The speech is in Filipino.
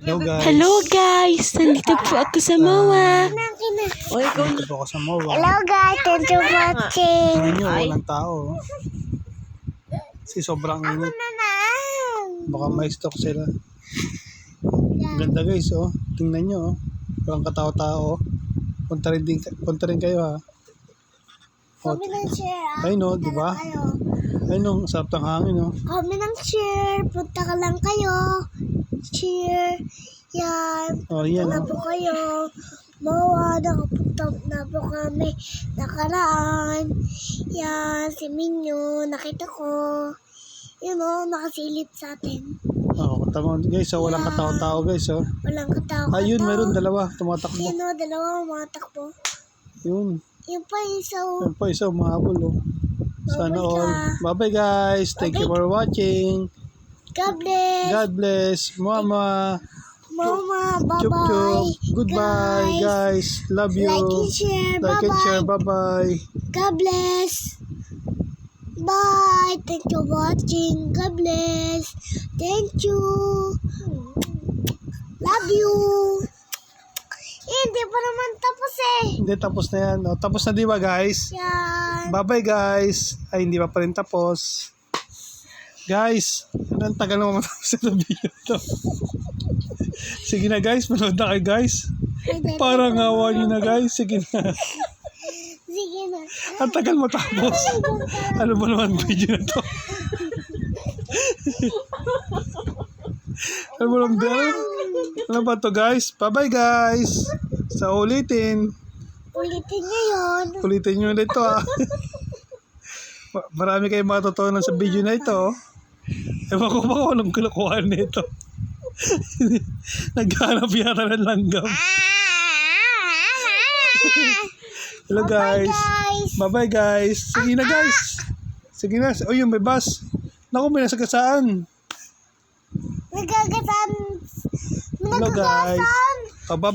Hello guys. Hello guys! Nandito po ako sa MOA. Nandito po ako sa MOA. Hello guys, thank you for watching. Tingnan nyo, walang tao. Kasi sobrang init. Baka may stock sila. Ang ganda guys, oh. Tingnan nyo, oh. Walang katao-tao. Punta rin kayo, ha. Kami ng share. Ayun, oh, di ba? Ayun, oh, sarap ng hangin, oh. Kami ng share. Punta ka lang kayo. Share. Yan. Oh, yan, Punta na oh. po kayo. MOA, nakapunta na po kami. Nakaraan. Yan, si Minyo. Nakita ko. Yun o, nakasilip sa atin. Oh, tama guys, oh. Walang katao-tao guys, oh. Walang katao. Ayun, meron dalawa. Tumatakbo. Yun o, dalawa mga takbo. Yun. Yung pa isa o. Yan pa isa, umahabol, oh. Sana Bye-bye all. ka. Bye-bye guys. Thank you for watching. God bless. God bless. Mama. Mama, Chup bye-bye. chup. Goodbye guys. Love you. Like and share. Like and share. Bye-bye. Bye-bye. God bless. Bye. Thank you for watching. God bless. Thank you. Love you. Hindi pa naman tapos eh. Hindi, tapos na yan. Oh, tapos na di ba guys? Yan. Bye-bye guys. Ay, hindi pa rin tapos. Guys, ang tagal naman matapos na video to. Sige na guys, manood na kayo guys. Parang awa nyo na guys. Sige na. Sige na. Ang tagal matapos. Ano ba naman video na to? Ano ba naman video? Ano ba to guys? Bye-bye guys. Sa ulitin. Ulitin niyo yun. Ulitin nyo ulit to, ah. Marami kayong matutunan sa video na ito. Ewan ko ba kung anong kulukuhan nito. Naghanap yata ng langgam. Hello guys. Bye-bye guys. Sige na guys. Sige na. Oh, yung may bus. Naku, may nasagasaan. Nagagasan. Hello guys. Oh, bye-bye.